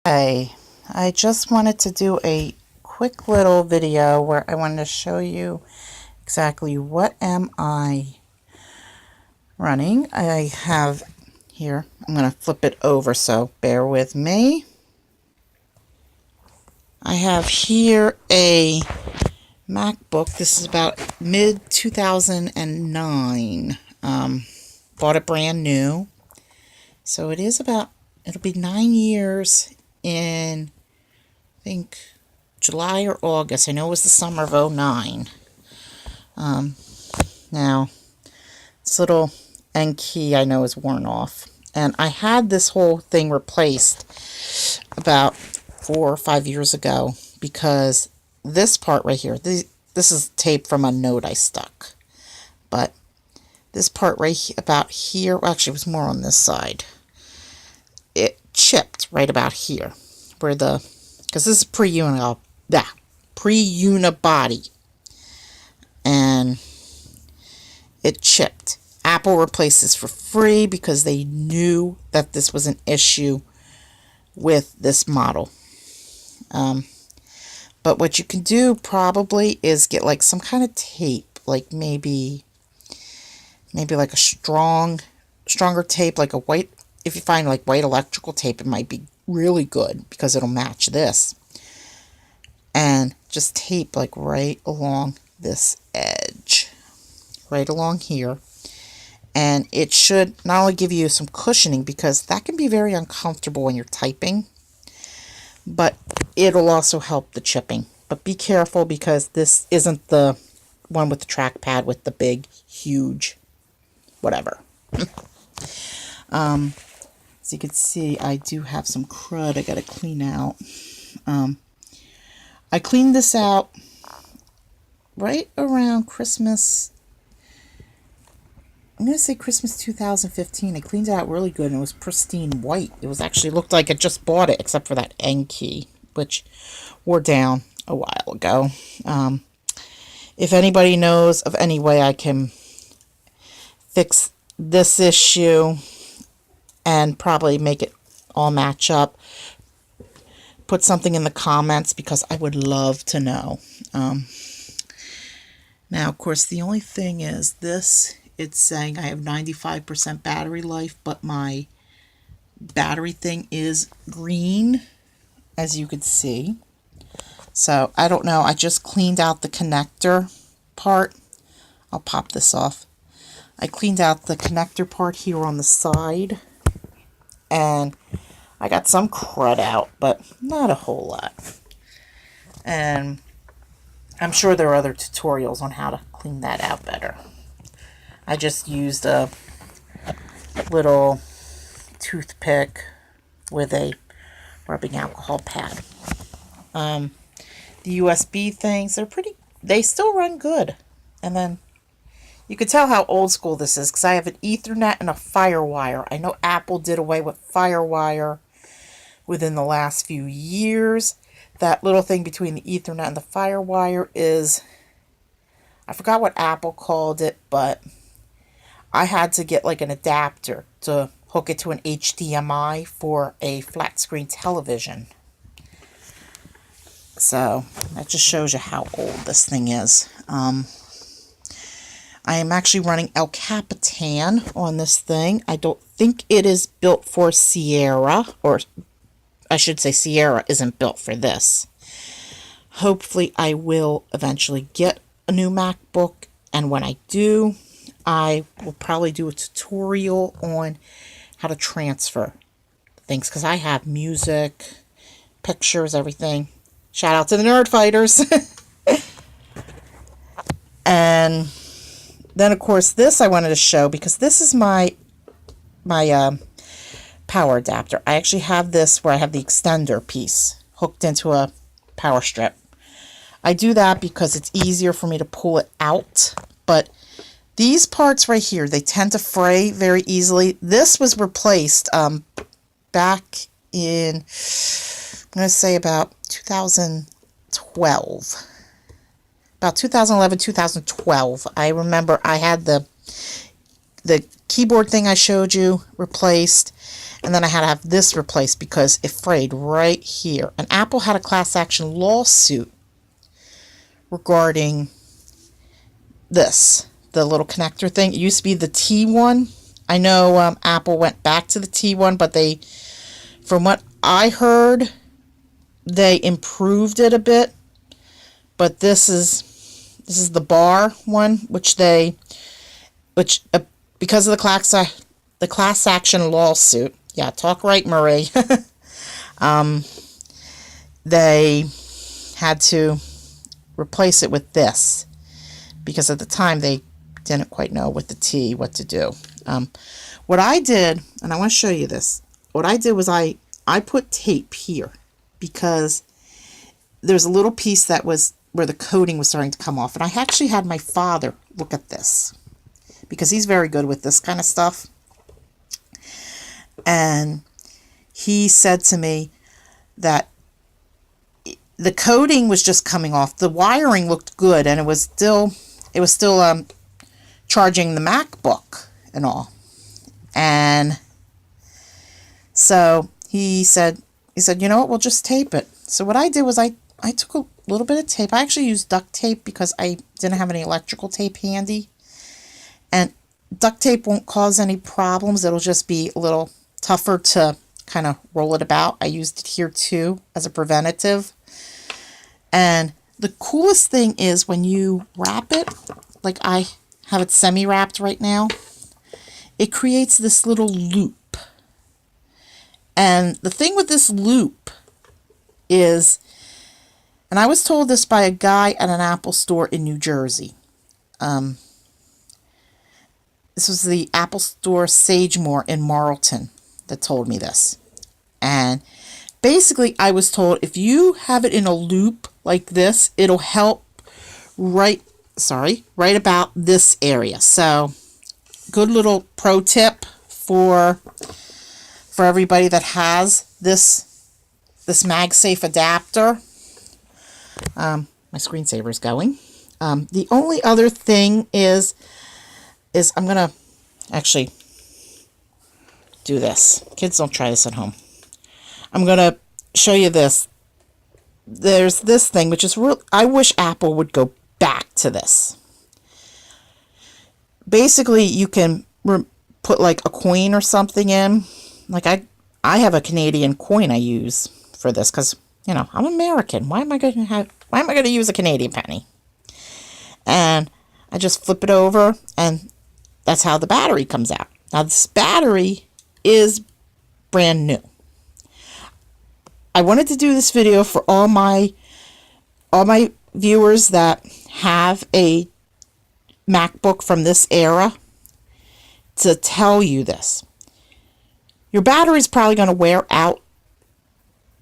Hi, I just wanted to do a quick little video where I wanted to show you exactly what am I running. I have here, I'm going to flip it over, so bear with me. I have here a MacBook. This is about mid 2009. Bought it brand new. So it is about, it'll be 9 years in, I think, July or August. I know it was the summer of 09. Now, this little end key I know is worn off. And I had this whole thing replaced about 4 or 5 years ago because this part right here, this is tape from a note I stuck. But this part right about here, well, actually it was more on this side. It chipped right about here where the, because this is pre-unibody, and it chipped. Apple replaced this for free because they knew that this was an issue with this model. But what you can do probably is get like some kind of tape, like maybe like a stronger tape, like a white. If you find like white electrical tape, it might be really good because it'll match this. And just tape like right along this edge, right along here. And it should not only give you some cushioning, because that can be very uncomfortable when you're typing, but it'll also help the chipping. But be careful because this isn't the one with the trackpad with the big, huge, whatever. As you can see, I do have some crud I gotta clean out. I cleaned this out right around Christmas. I'm gonna say Christmas 2015. I cleaned it out really good and it was pristine white. It was actually looked like I just bought it, except for that end key, which wore down a while ago. If anybody knows of any way I can fix this issue and probably make it all match up, put something in the comments because I would love to know. Now, of course, the only thing is this, it's saying I have 95% battery life, but my battery thing is green, as you could see. So, I don't know. I just cleaned out the connector part. I'll pop this off. I cleaned out the connector part here on the side. And I got some crud out, but not a whole lot. And I'm sure there are other tutorials on how to clean that out better. I just used a little toothpick with a rubbing alcohol pad. The USB things, they still run good. And then you can tell how old school this is because I have an Ethernet and a FireWire. I know Apple did away with FireWire within the last few years. That little thing between the Ethernet and the FireWire is, I forgot what Apple called it, but I had to get like an adapter to hook it to an HDMI for a flat screen television. So that just shows you how old this thing is. I am actually running El Capitan on this thing. I don't think it is built for Sierra, or I should say Sierra isn't built for this. Hopefully I will eventually get a new MacBook, and when I do, I will probably do a tutorial on how to transfer things, because I have music, pictures, everything. Shout out to the Nerd Fighters. And then, of course, this I wanted to show because this is my power adapter. I actually have this where I have the extender piece hooked into a power strip. I do that because it's easier for me to pull it out. But these parts right here, they tend to fray very easily. This was replaced back in, I'm going to say about 2012. About 2011, 2012. I remember I had the keyboard thing I showed you replaced, And then I had to have this replaced because it frayed right here. And Apple had a class action lawsuit regarding this, the little connector thing. It used to be the T one. I know Apple went back to the T one, but they, from what I heard, they improved it a bit. But this is the bar one, which because of the class action lawsuit. Yeah, talk right, Marie. They had to replace it with this because at the time they didn't quite know with the T what to do. What I did, and I want to show you this. What I did was I put tape here because there's a little piece that was where the coating was starting to come off. And I actually had my father look at this because he's very good with this kind of stuff. And he said to me that the coating was just coming off. The wiring looked good, and it was still charging the MacBook and all. And so he said, you know what, we'll just tape it. So what I did was I took a little bit of tape. I actually used duct tape because I didn't have any electrical tape handy. And duct tape won't cause any problems. It'll just be a little tougher to kind of roll it about. I used it here too as a preventative. And the coolest thing is when you wrap it, like I have it semi-wrapped right now, it creates this little loop. And the thing with this loop is, and I was told this by a guy at an Apple store in New Jersey. This was the Apple store Sagemore in Marlton that told me this. And basically I was told if you have it in a loop like this, it'll help right about this area. So good little pro tip for everybody that has this MagSafe adapter. My screensaver is going. The only other thing is I'm going to actually do this. Kids, don't try this at home. I'm going to show you this. There's this thing, which is real. I wish Apple would go back to this. Basically, you can put like a coin or something in. Like I have a Canadian coin I use for this because, you know, I'm American. Why am I going to use a Canadian penny? And I just flip it over, and that's how the battery comes out. Now, this battery is brand new. I wanted to do this video for all my viewers that have a MacBook from this era to tell you this. Your battery is probably going to wear out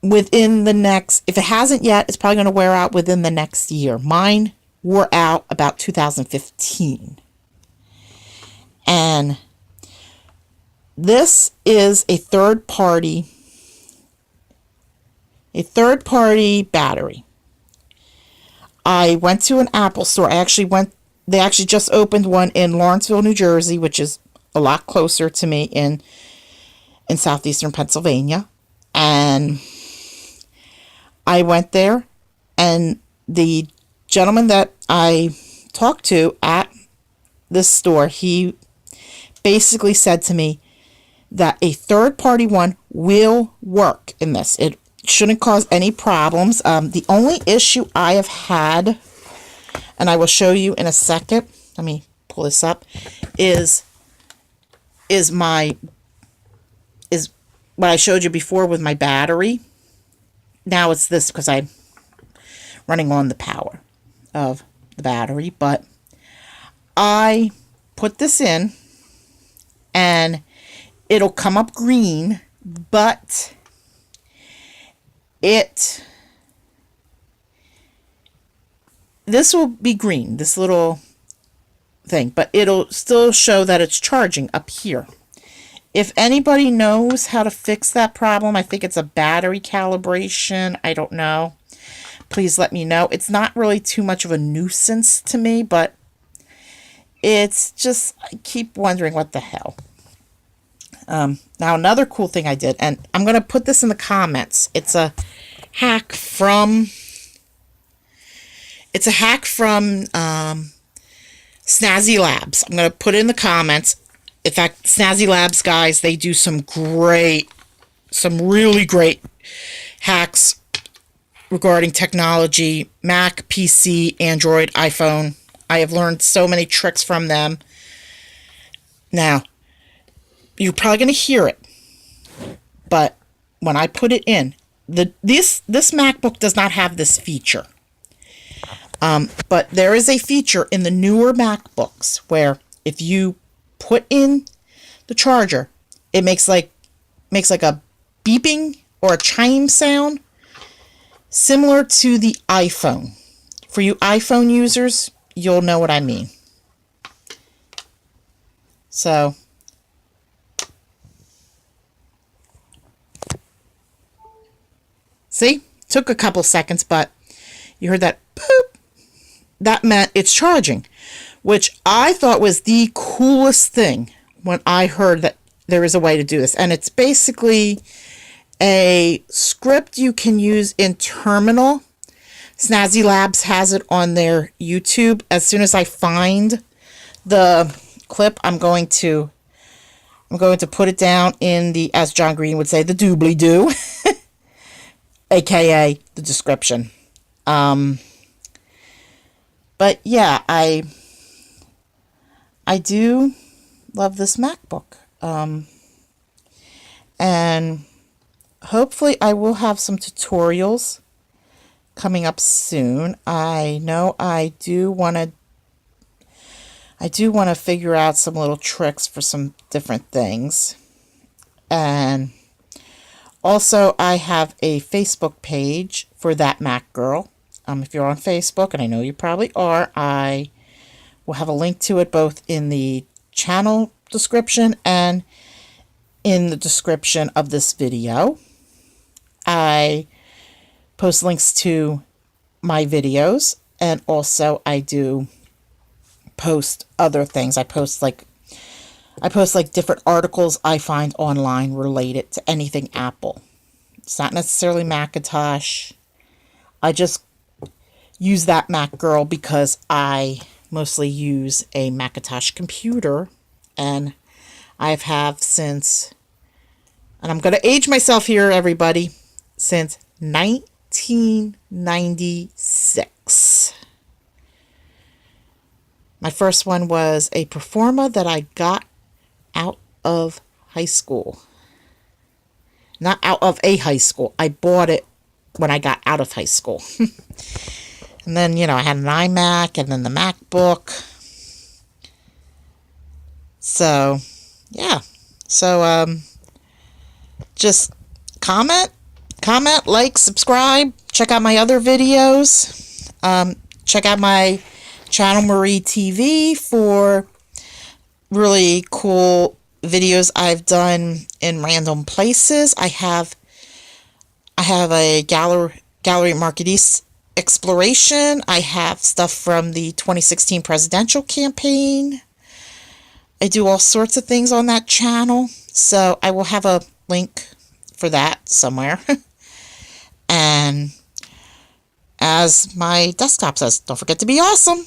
within the next, if it hasn't yet, it's probably going to wear out within the next year. Mine wore out about 2015. And this is a third-party battery. I went to an Apple store. They actually just opened one in Lawrenceville, New Jersey, which is a lot closer to me in southeastern Pennsylvania. And I went there, and the gentleman that I talked to at this store, he basically said to me that a third-party one will work in this. It shouldn't cause any problems. The only issue I have had, and I will show you in a second, let me pull this up, is what I showed you before with my battery. Now it's this because I'm running on the power of the battery, but I put this in and it'll come up green, but this will be green, this little thing, but it'll still show that it's charging up here. If anybody knows how to fix that problem, I think it's a battery calibration, I don't know, please let me know. It's not really too much of a nuisance to me, but it's just, I keep wondering what the hell. Now another cool thing I did, and I'm going to put this in the comments. It's a hack from Snazzy Labs. I'm going to put it in the comments. In fact, Snazzy Labs guys, they do some really great hacks regarding technology, Mac, PC, Android, iPhone. I have learned so many tricks from them. Now, you're probably going to hear it, but when I put it in, this MacBook does not have this feature. But there is a feature in the newer MacBooks where if you put in the charger, it makes like a beeping or a chime sound similar to the iPhone. For you iPhone users, you'll know what I mean. So, see? Took a couple seconds, but you heard that boop. That meant it's charging, which I thought was the coolest thing when I heard that there is a way to do this. And it's basically a script you can use in Terminal. Snazzy Labs has it on their YouTube. As soon as I find the clip, I'm going to put it down in the, as John Green would say, the doobly-doo, aka the description. But yeah, I do love this MacBook. And hopefully I will have some tutorials coming up soon. I know I do want to figure out some little tricks for some different things. And also I have a Facebook page for That Mac Girl. If you're on Facebook, and I know you probably are, I will have a link to it both in the channel description and in the description of this video. I post links to my videos, and also I do post other things. I post like different articles I find online related to anything Apple. It's not necessarily Macintosh. I just use That Mac Girl because I mostly use a Macintosh computer, and I've had since, and I'm going to age myself here, everybody, since 1996. My first one was a Performa that I got out of high school. Not out of a high school. I bought it when I got out of high school. And then, you know, I had an iMac and then the MacBook. So, yeah. So, just comment, like, subscribe. Check out my other videos. Check out my channel, Marie TV, for really cool videos I've done in random places. I have a gallery Market East exploration. I have stuff from the 2016 presidential campaign. I do all sorts of things on that channel, so I will have a link for that somewhere. And as my desktop says, don't forget to be awesome.